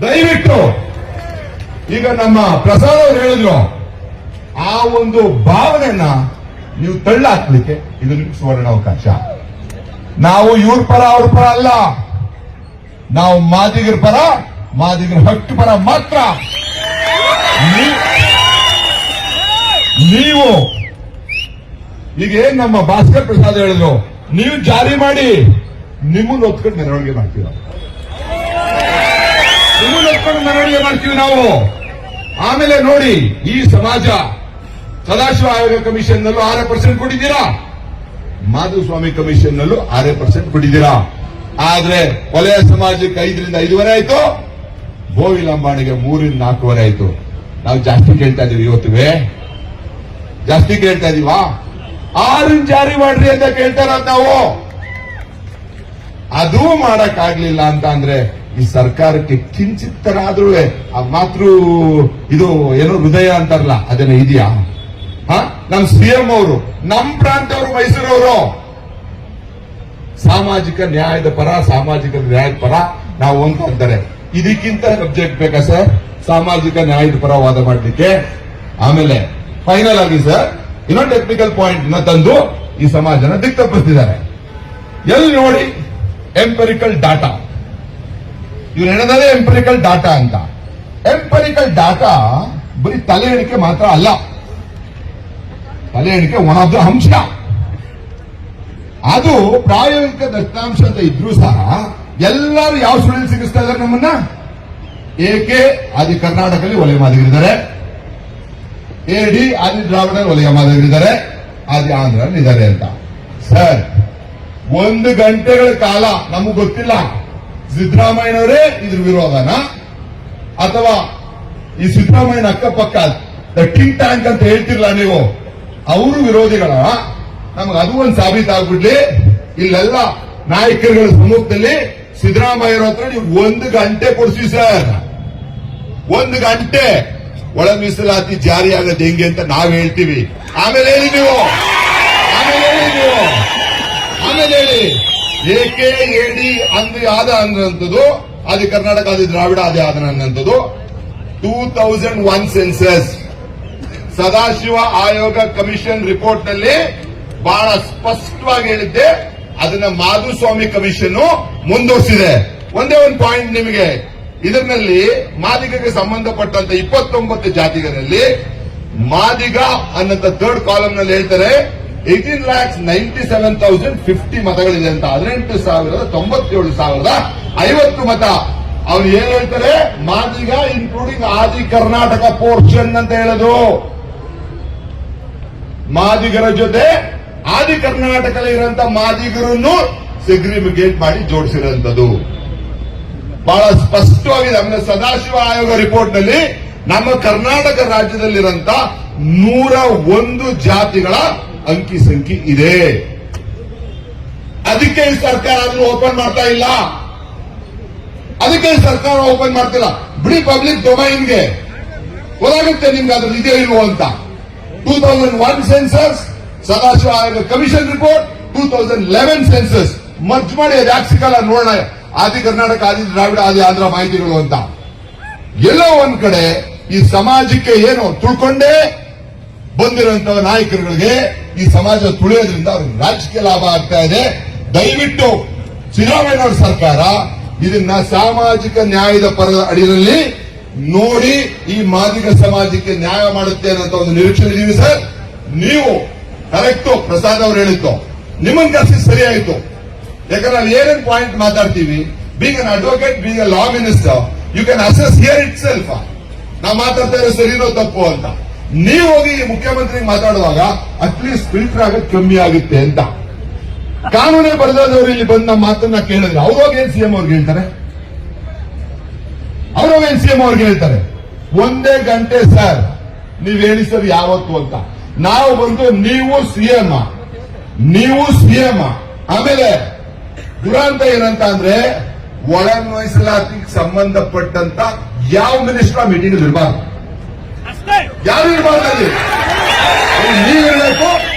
ದಯವಿಟ್ಟು ಈಗ ನಮ್ಮ ಪ್ರಸಾದ್ ಅವರು ಹೇಳಿದ್ರು ಆ ಒಂದು ಭಾವನೆಯನ್ನ ನೀವು ತಳ್ಳಾಕ್ಲಿಕ್ಕೆ ಇದು ನಿಮ್ಗೆ ಸುವರ್ಣ ಅವಕಾಶ. ನಾವು ಇವ್ರ ಪರ ಅವ್ರ ಪರ ಅಲ್ಲ, ನಾವು ಮಾದಿಗರ ಪರ, ಮಾದಿಗರ ಹಕ್ಕು ಪರ ಮಾತ್ರ. ನೀವು ಈಗ ಏನ್ ನಮ್ಮ ಭಾಸ್ಕರ್ ಪ್ರಸಾದ್ ಹೇಳಿದ್ರು, ನೀವು ಜಾರಿ ಮಾಡಿ ನಿಮ್ಮನ್ನ ಒತ್ಕೊಂಡು ಮೆರವಣಿಗೆ ಮಾಡ್ತೀವಿ, ನಿಮ್ಮನ್ನ ಒತ್ಕೊಂಡು ಮೆರವಣಿಗೆ ಮಾಡ್ತೀವಿ ನಾವು. ಆಮೇಲೆ ನೋಡಿ, ಈ ಸಮಾಜ ಸದಾಶಿವ ಆಯೋಗ ಕಮಿಷನ್ ನಲ್ಲೂ 6% ಕೊಟ್ಟಿದ್ದೀರಾ, ಮಾಧುಸ್ವಾಮಿ ಕಮಿಷನ್ ನಲ್ಲೂ 6% ಕೊಟ್ಟಿದ್ದೀರಾ. ಆದ್ರೆ ವಲಯ ಸಮಾಜಕ್ಕೆ 5ರಿಂದ 5.5 ಆಯ್ತು, ಗೋವಿ ಲಂಬಾಣಿಗೆ 3ರಿಂದ 4.5 ಆಯ್ತು. ನಾವು ಜಾಸ್ತಿ ಕೇಳ್ತಾ ಇದೀವಿ, ಇವತ್ತುವೆ ಜಾಸ್ತಿ ಕೇಳ್ತಾ ಇದೀವಾ? 6 ಜಾರಿ ಮಾಡ್ರಿ ಅಂತ ಕೇಳ್ತಾರ ನಾವು. ಅದು ಮಾಡಕ್ಕಾಗ್ಲಿಲ್ಲ ಅಂತ ಅಂದ್ರೆ ಈ ಸರ್ಕಾರಕ್ಕೆ ಕಿಂಚಿತ್ತರಾದ್ರೂ ಆ ಮಾತೃ ಇದು ಏನೋ ಹೃದಯ ಅಂತಾರಲ್ಲ, ಅದೇನೋ ಇದೆಯಾ? ನಮ್ ಸಿಎಂ ಅವರು, ನಮ್ ಪ್ರಾಂತವರು, ಮೈಸೂರವರು ಸಾಮಾಜಿಕ ನ್ಯಾಯದ ಪರ, ಸಾಮಾಜಿಕ ನ್ಯಾಯದ ಪರ ನಾವು ಅಂತ ಅಂತಾರೆ. ಇದಕ್ಕಿಂತ ಸಬ್ಜೆಕ್ಟ್ ಬೇಕಾ ಸರ್ ಸಾಮಾಜಿಕ ನ್ಯಾಯದ ಪರ ವಾದ ಮಾಡಲಿಕ್ಕೆ? ಆಮೇಲೆ ಫೈನಲ್ ಆಗಿ ಸರ್ ಇನ್ನೊಂದು ಟೆಕ್ನಿಕಲ್ ಪಾಯಿಂಟ್ ನ ತಂದು ಈ ಸಮಾಜನ ದಿಕ್ ತಪ್ಪಿಸ್ತಿದ್ದಾರೆ. ಎಲ್ಲಿ ನೋಡಿ ಎಂಪರಿಕಲ್ ಡಾಟಾ, ಇವ್ರು ಹೇಳೋದೇ ಎಂಪರಿಕಲ್ ಡಾಟಾ ಅಂತ. ಎಂಪರಿಕಲ್ ಡಾಟಾ ಬರೀ ತಲೆ ಎಣಿಕೆ ಮಾತ್ರ ಅಲ್ಲ, ತಲೆ ಎಣಿಕೆ ಒನ್ ಆಫ್ ದ ಅಂಶ. ಅದು ಪ್ರಾಯೋಗಿಕ ದತ್ತಾಂಶ ಅಂತ ಇದ್ರೂ ಸಹ ಎಲ್ಲರೂ ಯಾವ ಸುಳಿಲ್ ಸಿಗಿಸ್ತಾ ಇದ್ದಾರೆ ನಮ್ಮನ್ನ? ಏಕೆ ಆದಿ ಕರ್ನಾಟಕದಲ್ಲಿ ವಲಯ ಮಾದಿಗರಿದ್ದಾರೆ, ಎಡಿ ಆದಿ ದ್ರಾವಿಡ ವಲಯ ಮಾದಿಗರಿದ್ದಾರೆ, ಆದಿ ಆಂಧ್ರಲ್ಲಿ ಇದ್ದಾರೆ ಅಂತ. ಸರ್, 1 ಗಂಟೆಗಳ ಕಾಲ ನಮಗ್ ಗೊತ್ತಿಲ್ಲ ಸಿದ್ದರಾಮಯ್ಯನವರೇ ಇದ್ರ ವಿರೋಧನ ಅಥವಾ ಈ ಸಿದ್ದರಾಮಯ್ಯನ ಅಕ್ಕಪಕ್ಕ ಥಿಂಕ್ ಟ್ಯಾಂಕ್ ಅಂತ ಹೇಳ್ತಿರ್ಲ ನೀವು, ಅವರು ವಿರೋಧಿಗಳ? ನಮ್ಗೆ ಅದು ಒಂದು ಸಾಬೀತಾಗ್ಬಿಡ್ಲಿ. ಇಲ್ಲೆಲ್ಲ ನಾಯಕರುಗಳ ಸಮ್ಮುಖದಲ್ಲಿ ಸಿದ್ದರಾಮಯ್ಯರ ಹತ್ರ ನೀವು 1 ಗಂಟೆ ಕೊಡಿಸಿ ಸರ್. 1 ಗಂಟೆ ಒಳ ಮೀಸಲಾತಿ ಜಾರಿ ಆಗತ್ತೆ ಹೆಂಗೆ ಅಂತ ನಾವ್ ಹೇಳ್ತೀವಿ. ಆಮೇಲೆ ಹೇಳಿ ನೀವು, ಆಮೇಲೆ ಹೇಳಿ ಏಕೆ ಎಡಿ ಆದ ಅನ್ನುವಂಥದ್ದು, ಆದಿ ಕರ್ನಾಟಕ ಆದಿ ದ್ರಾವಿಡ ಆದಿ ಆದ ಅನ್ನುವಂಥದ್ದು 2001 ಸೆನ್ಸಸ್ ಸದಾಶಿವ ಆಯೋಗ ಕಮಿಷನ್ ರಿಪೋರ್ಟ್ ನಲ್ಲಿ ಬಹಳ ಸ್ಪಷ್ಟವಾಗಿ ಹೇಳಿದ್ದೆ. ಅದನ್ನ ಮಾಧುಸ್ವಾಮಿ ಕಮಿಷನ್ ಮುಂದುವರಿಸಿದೆ. ಒಂದೇ ಒಂದು ಪಾಯಿಂಟ್ ನಿಮಗೆ, ಇದರಲ್ಲಿ ಮಾದಿಗಗೆ ಸಂಬಂಧಪಟ್ಟಂತ 29 ಜಾತಿಗಳಲ್ಲಿ ಮಾದಿಗ ಅನ್ನಂತ 3rd ಕಾಲಮ್ ನಲ್ಲಿ ಹೇಳ್ತಾರೆ 18,97,050 ಮತಗಳಿದೆ ಅಂತ. 18,97,050 ಮತ. ಅವ್ರು ಏನ್ ಹೇಳ್ತಾರೆ? ಮಾದಿಗ ಇನ್ಕ್ಲೂಡಿಂಗ್ ಆದಿ ಕರ್ನಾಟಕ ಪೋರ್ಷನ್ ಅಂತ ಹೇಳೋದು. ಮಾದಿಗರ ಜೊತೆ ಆದಿ ಕರ್ನಾಟಕದಲ್ಲಿ ಇರುವಂತ ಮಾದಿಗರನ್ನು ಸೆಗ್ರಿಗೇಟ್ ಮಾಡಿ ಜೋಡಿಸಿರುವಂತದ್ದು ಬಹಳ ಸ್ಪಷ್ಟವಾಗಿದೆ. ಆಮೇಲೆ ಸದಾಶಿವ ಆಯೋಗ ರಿಪೋರ್ಟ್ ನಲ್ಲಿ ನಮ್ಮ ಕರ್ನಾಟಕ ರಾಜ್ಯದಲ್ಲಿರುವಂತ 101 ಜಾತಿಗಳ ಅಂಕಿ ಸಂಖ್ಯೆ ಇದೆ. ಅದಕ್ಕೆ ಈ ಸರ್ಕಾರ ಅದನ್ನು ಓಪನ್ ಮಾಡ್ತಾ ಇಲ್ಲ, ಅದಕ್ಕೆ ಈ ಸರ್ಕಾರ ಓಪನ್ ಮಾಡ್ತಿಲ್ಲ. ಬಿಡಿ ಪಬ್ಲಿಕ್ ಡೊಮೈನ್ಗೆ ಗೊತ್ತಾಗುತ್ತೆ ನಿಮ್ಗೆ ಅದ್ರ ಇದೆ ಇಲ್ವೋ ಅಂತ. 2001 ಸೆನ್ಸಸ್, ಸದಾಶಿವ ಆಯೋಗ ಕಮಿಷನ್ ರಿಪೋರ್ಟ್, 2011 ಸೆನ್ಸಸ್ ಮರ್ಜ್ ಮಾಡಿ ಅದು ಯಾಕೆ ಸಿಗಲ್ಲ ನೋಡೋಣ. ಆದಿ ಕರ್ನಾಟಕ, ಆದಿ ದ್ರಾವಿಡ, ಆದಿ ಆಂಧ್ರ ಮಾಹಿತಿಗಳು ಅಂತ ಎಲ್ಲೋ ಒಂದ್ ಕಡೆ ಈ ಸಮಾಜಕ್ಕೆ ಏನು ತುಳ್ಕೊಂಡೇ ಬಂದಿರುವಂತ ನಾಯಕರುಗಳಿಗೆ ಈ ಸಮಾಜ ತುಳಿಯೋದ್ರಿಂದ ಅವ್ರಿಗೆ ರಾಜಕೀಯ ಲಾಭ ಆಗ್ತಾ ಇದೆ. ದಯವಿಟ್ಟು ಸಿದ್ದರಾಮಯ್ಯನವರ ಸರ್ಕಾರ ಇದನ್ನ ಸಾಮಾಜಿಕ ನ್ಯಾಯದ ಪರದ ಅಡಿಯಲ್ಲಿ ನೋಡಿ ಈ ಮಾದಿಗ ಸಮಾಜಕ್ಕೆ ನ್ಯಾಯ ಮಾಡುತ್ತೆ ಅನ್ನೋ ಒಂದು ನಿರೀಕ್ಷೆ ಇದೀವಿ ಸರ್. ನೀವು ಕರೆಕ್ಟು ಪ್ರಸಾದ್ ಅವರು ಹೇಳಿತ್ತು, ನಿಮ್ಮನ್ನ ಕರೆಸಿ ಸರಿಯಾಯಿತು. ಯಾಕಂದ್ರೆ ನಾವು ಏನೇನು ಪಾಯಿಂಟ್ ಮಾತಾಡ್ತೀವಿ, being an advocate, being a law minister, you can assess here itself. ನಾವು ಮಾತಾಡ್ತಾ ಇರೋ ಸರಿನೋ ತಪ್ಪು ಅಂತ. ನೀವು ಹೋಗಿ ಮುಖ್ಯಮಂತ್ರಿಗೆ ಮಾತಾಡುವಾಗ ಅಟ್ಲೀಸ್ಟ್ ಫಿಲ್ಟರ್ ಆಗೋದು ಕಮ್ಮಿ ಆಗುತ್ತೆ ಅಂತ. ಕಾನೂನೇ ಬರೆದವರು ಇಲ್ಲಿ ಬಂದ ನಮ್ಮ ಮಾತನ್ನ ಕೇಳಿದ್ರೆ ಅವ್ರೋಗೇನ್ ಸಿಎಂ ಅವ್ರಿಗೆ ಹೇಳ್ತಾರೆ, ಅವ್ರೋಗೇನ್ ಸಿಎಂ ಅವ್ರಿಗೆ ಹೇಳ್ತಾರೆ 1 ಗಂಟೆ ಸರ್ ನೀವ್ ಹೇಳಿ ಸರ್ ಯಾವತ್ತು ಅಂತ. ನಾವು ಬಂದು ನೀವು ಸಿಎಂ. ಆಮೇಲೆ ದುರಂತ ಏನಂತ ಅಂದ್ರೆ ಒಳ ಮೀಸಲಾತಿಗೆ ಸಂಬಂಧಪಟ್ಟಂತ ಯಾವ ಮಿನಿಸ್ಟರ್ ಮೀಟಿಂಗ್ ಇರಬಾರ್ದು, ಯಾರು ಇರಬಾರ್ದು. ಅಲ್ಲಿ ನೀವಿರಬೇಕು,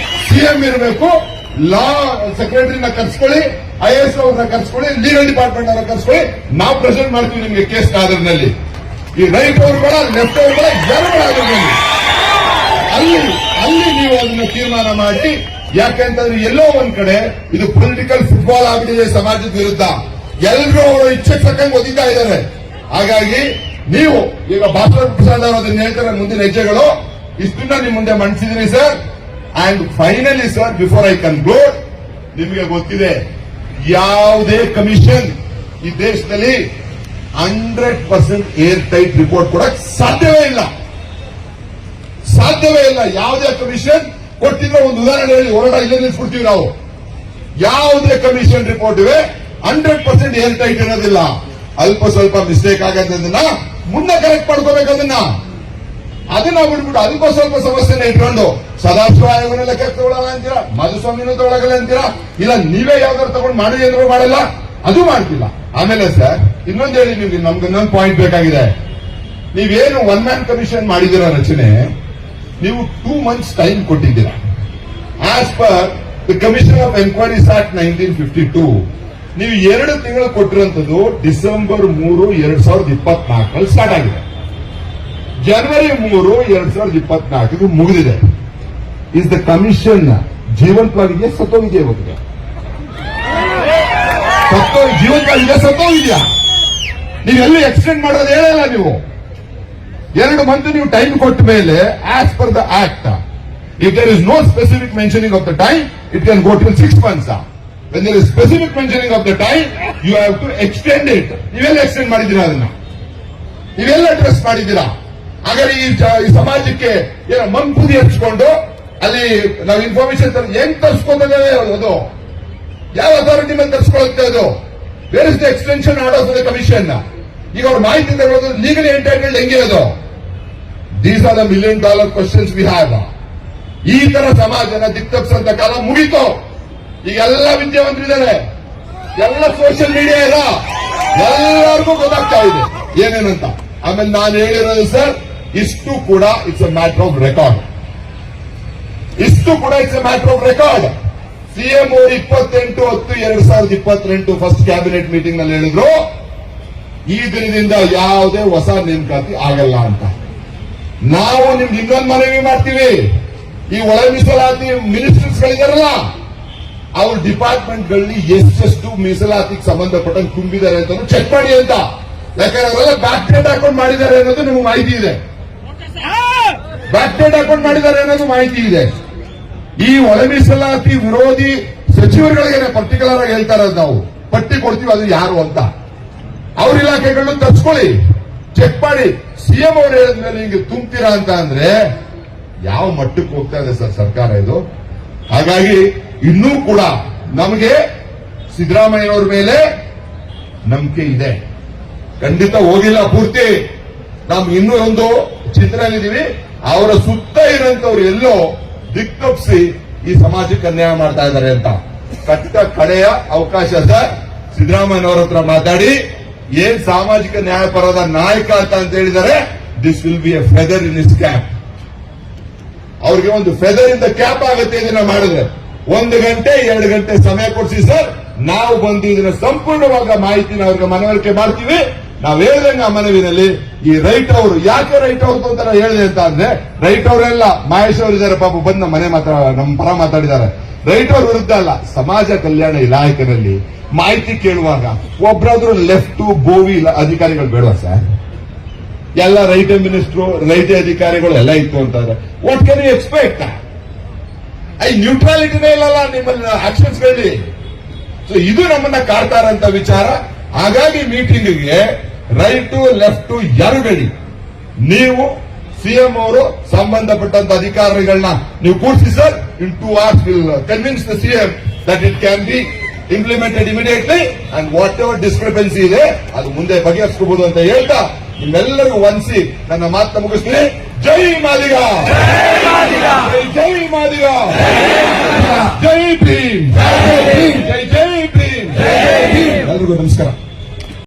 ಸಿಎಂ ಇರಬೇಕು, ಲಾ ಸೆಕ್ರೆಟರಿನ ಕರ್ಸ್ಕೊಳ್ಳಿ, IAS ಅವ್ರನ್ನ ಕರ್ಸ್ಕೊಳ್ಳಿ, ಲೀಗಲ್ ಡಿಪಾರ್ಟ್ಮೆಂಟ್ ಅವ್ರನ್ನ ಕರ್ಸ್ಕೊಳ್ಳಿ, ನಾವು ಪ್ರೆಸೆಂಟ್ ಮಾಡ್ತೀವಿ ನಿಮ್ಗೆ ಕೇಸ್ ಆಧಾರದಲ್ಲಿ. ಈ ರೈಟ್ ಅವರು ಬೇಡ, ಲೆಫ್ಟ್ ಅವರು ಬೇಡ, ಯಾರು ಆಧಾರದಲ್ಲಿ ಅಲ್ಲಿ ನೀವು ಅದನ್ನ ತೀರ್ಮಾನ ಮಾಡಿ. ಯಾಕೆಂತಂದ್ರೆ ಎಲ್ಲೋ ಒಂದ್ ಕಡೆ ಇದು ಪೊಲಿಟಿಕಲ್ ಫುಟ್ಬಾಲ್ ಆಗಿದೆ ಸಮಾಜದ ವಿರುದ್ಧ. ಎಲ್ಲರೂ ಅವರು ಇಚ್ಛೆಗೆ ತಕ್ಕಂಗೆ ಒದಿತಾ ಇದ್ದಾರೆ. ಹಾಗಾಗಿ ನೀವು ಈಗ ಭಾಸ್ಕರ್ ಪ್ರಸಾದ್ ಅವರು ಅದನ್ನ ಹೇಳ್ತಾರೆ, ಮುಂದಿನ ಹೆಜ್ಜೆಗಳು ಇಷ್ಟನ್ನ ನಿಮ್ ಮುಂದೆ ಮಂಡಿಸಿದ್ರಿ sir. And finally sir, before I conclude, ನಿಮಗೆ ಗೊತ್ತಿದೆ ಯಾವುದೇ ಕಮಿಷನ್ ಈ ದೇಶದಲ್ಲಿ 100% ಏರ್ ಟೈಟ್ ರಿಪೋರ್ಟ್ ಕೊಡಕ್ ಸಾಧ್ಯವೇ ಇಲ್ಲ. ಯಾವುದೇ ಕಮಿಷನ್ ಕೊಟ್ಟಿದ್ರೆ ಒಂದು ಉದಾಹರಣೆ ಹೇಳಿ, ಹೊರಡ ಇಲ್ಲೇ ನಿಲ್ಸ್ಬಿಡ್ತೀವಿ ನಾವು. ಯಾವುದೇ ಕಮಿಷನ್ ರಿಪೋರ್ಟ್ ಇವೆ 100% ಏರ್ ಟೈಟ್ ಇರೋದಿಲ್ಲ. ಅಲ್ಪ ಸ್ವಲ್ಪ ಮಿಸ್ಟೇಕ್ ಆಗದನ್ನ ಮುಂದೆ ಕರೆಕ್ಟ್ ಮಾಡ್ಕೋಬೇಕು. ಅದನ್ನ ಬಿಟ್ಬಿಟ್ಟು ಅಲ್ಪ ಸ್ವಲ್ಪ ಸಮಸ್ಯೆನ ಇಟ್ಕೊಂಡು ಸದಾಶಿವ ಆಯೋಗನ ಲೆಕ್ಕ ತಗೊಳ್ಳಲ್ಲ ಅಂತೀರಾ, ಮಧುಸ್ವಾಮಿನೂ ತಗೊಳಗಲ್ಲ ಅಂತೀರಾ, ಇಲ್ಲ ನೀವೇ ಯಾವ್ದಾರು ತಗೊಂಡು ಮಾಡಿ ಅಂದ್ರೂ ಮಾಡಲ್ಲ, ಅದು ಮಾಡ್ತಿಲ್ಲ. ಆಮೇಲೆ ಸರ್ ಇನ್ನೊಂದು ಹೇಳಿ, ನಿಮ್ಗೆ ನಮ್ಗೆ ಇನ್ನೊಂದು ಪಾಯಿಂಟ್ ಬೇಕಾಗಿದೆ. ನೀವೇನು ಒನ್ ಮ್ಯಾನ್ ಕಮಿಷನ್ ಮಾಡಿದಿರ ರಚನೆ, ನೀವು 2 months ಟೈಮ್ ಕೊಟ್ಟಿದ್ದೀರಾ. As per the commission of enquiries act 1952 ನೀವು 2 ತಿಂಗಳು ಕೊಟ್ಟಿರುವಂತದ್ದು ಡಿಸೆಂಬರ್ 3, 2024 ಸ್ಟಾರ್ಟ್ ಆಗಿದೆ. ಜನವರಿ 3, 2024 ಮುಗಿದಿದೆ. ಇಸ್ ದ ಕಮಿಷನ್ ಜೀವಂತವಾಗಿದೆಯಾ ಸತ್ತೋಗಿದೆಯಾ? ಇವತ್ತಿಗೆ ಜೀವಂತವಾಗಿದೆಯಾ ಸತ್ತೋಗಿದೆಯಾ? ನೀವೆಲ್ಲೂ ಎಕ್ಸ್ಟೆಂಡ್ ಮಾಡೋದು ಹೇಳಲ್ಲ. ನೀವು 2 months ನೀವು ಟೈಮ್ ಕೊಟ್ಟ ಮೇಲೆ as per the act, if there is no specific mentioning of the time, it can go till 6 months. When there is specific mentioning of the time, you have to extend it. ನೀವೆಲ್ಲ extend ಮಾಡಿದ್ದೀರಾ? ಅದನ್ನ ನೀವೆಲ್ಲ address ಮಾಡಿದ್ದೀರಾ? ಹಾಗಾದ್ರೆ ಈ ಸಮಾಜಕ್ಕೆ ಏನೋ ಮಂಪುದಿ ಹಚ್ಕೊಂಡು ಅಲ್ಲಿ ನಾವು ಇನ್ಫಾರ್ಮೇಶನ್ ಹೆಂಗ್ ತರಿಸ್ಕೊತೇವೆ? ಅದು ಯಾವ ಅಥಾರಿಟಿ ಮೇಲೆ ತರಿಸ್ಕೊಳ್ಳುತ್ತೆ? ಅದು where is the extension order of the commission? ಈಗ ಅವ್ರ ಮಾಹಿತಿ ತಗೊಳ್ಳೋದು ಲೀಗಲಿ ಎಂಟೈಟಲ್ಡ್ ಹೆಂಗೆ? ಅದು these are the $1 million questions we have. ಈ ತರ ಸಮಾಜನ ದಿಕ್ತಪ್ಸಂತ ಕಾಲ ಮುಗೀತು. ಈಗ ಎಲ್ಲ ವಿದ್ಯಾವಂತರಿದ್ದಾರೆ, ಎಲ್ಲ ಸೋಷಿಯಲ್ ಮೀಡಿಯಾ ಇಲ್ಲ, ಎಲ್ಲರಿಗೂ ಗೊತ್ತಾಗ್ತಾ ಇದೆ ಏನೇನಂತ. ಆಮೇಲೆ ನಾನು ಹೇಳಿರೋದು ಸರ್, ಇಷ್ಟು ಕೂಡ it's A matter of record. CM ಅವರು 28/10/2028 ಫಸ್ಟ್ ಕ್ಯಾಬಿನೆಟ್ ಮೀಟಿಂಗ್ ನಲ್ಲಿ ಹೇಳಿದ್ರು, ಈ ದಿನದಿಂದ ಯಾವುದೇ ಹೊಸ ನೇಮಕಾತಿ ಆಗಲ್ಲ ಅಂತ. ನಾವು ನಿಮ್ಗೆ ಇನ್ನೊಂದು ಮನವಿ ಮಾಡ್ತೀವಿ. ಈ ಒಳ ಮೀಸಲಾತಿ ಮಿನಿಸ್ಟರ್ಸ್ ಗಳಿದಾರಲ್ಲ, ಅವ್ರ ಡಿಪಾರ್ಟ್ಮೆಂಟ್ಗಳಲ್ಲಿ ಎಷ್ಟು ಮೀಸಲಾತಿಗೆ ಸಂಬಂಧಪಟ್ಟಂಗೆ ತುಂಬಿದ್ದಾರೆ ಅಂತ ಚೆಕ್ ಮಾಡಿ ಅಂತ. ಯಾಕಂದ್ರೆ ಅವರೆಲ್ಲ ಬ್ಯಾಕ್ ಡೇಟ್ ಹಾಕೊಂಡು ಮಾಡಿದ್ದಾರೆ ಅನ್ನೋದು ನಿಮ್ಗೆ ಮಾಹಿತಿ ಇದೆ. ಈ ಒಳ ಮೀಸಲಾತಿ ವಿರೋಧಿ ಸಚಿವರುಗಳಿಗೆ ಪರ್ಟಿಕ್ಯುಲರ್ ಆಗಿ ಹೇಳ್ತಾ ಇರೋದು, ನಾವು ಪಟ್ಟಿ ಕೊಡ್ತೀವಿ, ಅದು ಯಾರು ಅಂತ. ಅವ್ರ ಇಲಾಖೆಗಳನ್ನು ತರ್ಸ್ಕೊಳ್ಳಿ, ಚೆಕ್ ಮಾಡಿ. ಸಿಎಂ ಅವರು ಹೇಳಿದ್ಮೇಲೆ ಹಿಂಗೆ ತುಂಬ್ತೀರಾ ಅಂತ ಅಂದ್ರೆ ಯಾವ ಮಟ್ಟಕ್ಕೆ ಹೋಗ್ತಾ ಇದೆ ಸರ್ ಸರ್ಕಾರ ಇದು? ಹಾಗಾಗಿ ಇನ್ನೂ ಕೂಡ ನಮಗೆ ಸಿದ್ದರಾಮಯ್ಯನವ್ರ ಮೇಲೆ ನಂಬಿಕೆ ಇದೆ. ಖಂಡಿತ ಹೋಗಿಲ್ಲ ಪೂರ್ತಿ. ನಾವು ಇನ್ನೂ ಒಂದು ಚಿಂತನೆಯಲ್ಲಿದ್ದೀವಿ. ಅವರ ಸುತ್ತ ಇರುವಂತವ್ರು ಎಲ್ಲೋ ದಿಕ್ತಪ್ಪಿಸಿ ಈ ಸಮಾಜಕ್ಕೆ ಅನ್ಯಾಯ ಮಾಡ್ತಾ ಇದ್ದಾರೆ ಅಂತ. ಕಡೆಯ ಅವಕಾಶ ಸರ್, ಸಿದ್ದರಾಮಯ್ಯನವರ ಹತ್ರ ಮಾತಾಡಿ ಏನ್ ಸಾಮಾಜಿಕ ನ್ಯಾಯಪರದ ನಾಯಕ ಅಂತ ಹೇಳಿದ್ದಾರೆ, this will be A feather in is cap. ಅವ್ರಿಗೆ ಒಂದು ಫೆದರ್ ಇನ್ ದ ಕ್ಯಾಪ್ ಆಗುತ್ತೆ ಇದನ್ನ ಮಾಡಿದ್ರೆ. 1 ಗಂಟೆ 2 ಗಂಟೆ ಸಮಯ ಕೊಡಿಸಿ ಸರ್, ನಾವು ಬಂದು ಇದನ್ನ ಸಂಪೂರ್ಣವಾದ ಮಾಹಿತಿನ ಅವ್ರಿಗೆ ಮನವರಿಕೆ ಮಾಡ್ತೀವಿ. ನಾವು ಹೇಳ್ದಂಗೆ ಆ ಮನವಿನಲ್ಲಿ ಈ ರೈಟ್ ಅವರು ಯಾಕೆ ರೈಟ್ ಅವ್ರದ್ದು ಅಂತ ಹೇಳಿದೆ ಅಂತ ಅಂದ್ರೆ, ರೈಟ್ ಅವರೆಲ್ಲ ಮಹೇಶ್ ಅವರು ಇದ್ದಾರೆ ಪಾಪ, ಬಂದು ನಮ್ಮ ಪರ ಮಾತಾಡಿದ್ದಾರೆ. ರೈಟ್ ಅವ್ರ ವಿರುದ್ಧ ಅಲ್ಲ, ಸಮಾಜ ಕಲ್ಯಾಣ ಇಲಾಖೆನಲ್ಲಿ ಮಾಹಿತಿ ಕೇಳುವಾಗ ಒಬ್ಬರಾದ್ರೂ ಲೆಫ್ಟ್ ಬೋವಿ ಅಧಿಕಾರಿಗಳು ಬೇಡವಾ ಸರ್? ಎಲ್ಲ ರೈಟ್ ಮಿನಿಸ್ಟ್ರು, ರೈತ ಅಧಿಕಾರಿಗಳು ಎಲ್ಲ ಇತ್ತು ಅಂತಂದ್ರೆ ವಾಟ್ ಕ್ಯಾನ್ ಯು ಎಕ್ಸ್ಪೆಕ್ಟ್? ನ್ಯೂಟ್ರಾಲಿಟಿನೇ ಇಲ್ಲಲ್ಲ ನಿಮ್ಮನ್ನ ಆಕ್ಷನ್ಸ್ ಗಳಲ್ಲಿ. ಸೊ ಇದು ನಮ್ಮನ್ನ ಕಾಡ್ತಾ ಇರೋಂತ ವಿಚಾರ. ಹಾಗಾಗಿ ಮೀಟಿಂಗ್ಗೆ ರೈಟು ಲೆಫ್ಟ್ ಯಾರು ಬೇಡಿ, ನೀವು ಸಿಎಂ ಅವರು ಸಂಬಂಧಪಟ್ಟಂತ ಅಧಿಕಾರಿಗಳನ್ನ ನೀವು ಕೂಡಿಸಿ sir. In 2 hours will convince the CM that it can be implemented immediately and what ever discrepancy ಇದೆ ಅದು ಮುಂದೆ ಬಗೆಹರಿಸಬಹುದು ಅಂತ ಹೇಳ್ತಾ ನಿಮ್ಮೆಲ್ಲರಿಗೂ ವಂದಿಸಿ ನನ್ನ ಮಾತನ್ನ ಮುಗಿಸ್ತೀನಿ. ಜೈ ಮಾದಿಗ, ಜೈ ಮಾದಿಗ, ಜೈ ಭೀಮ್, ಜೈ ಭೀಮ್, ಎಲ್ರಿಗೂ ನಮಸ್ಕಾರ.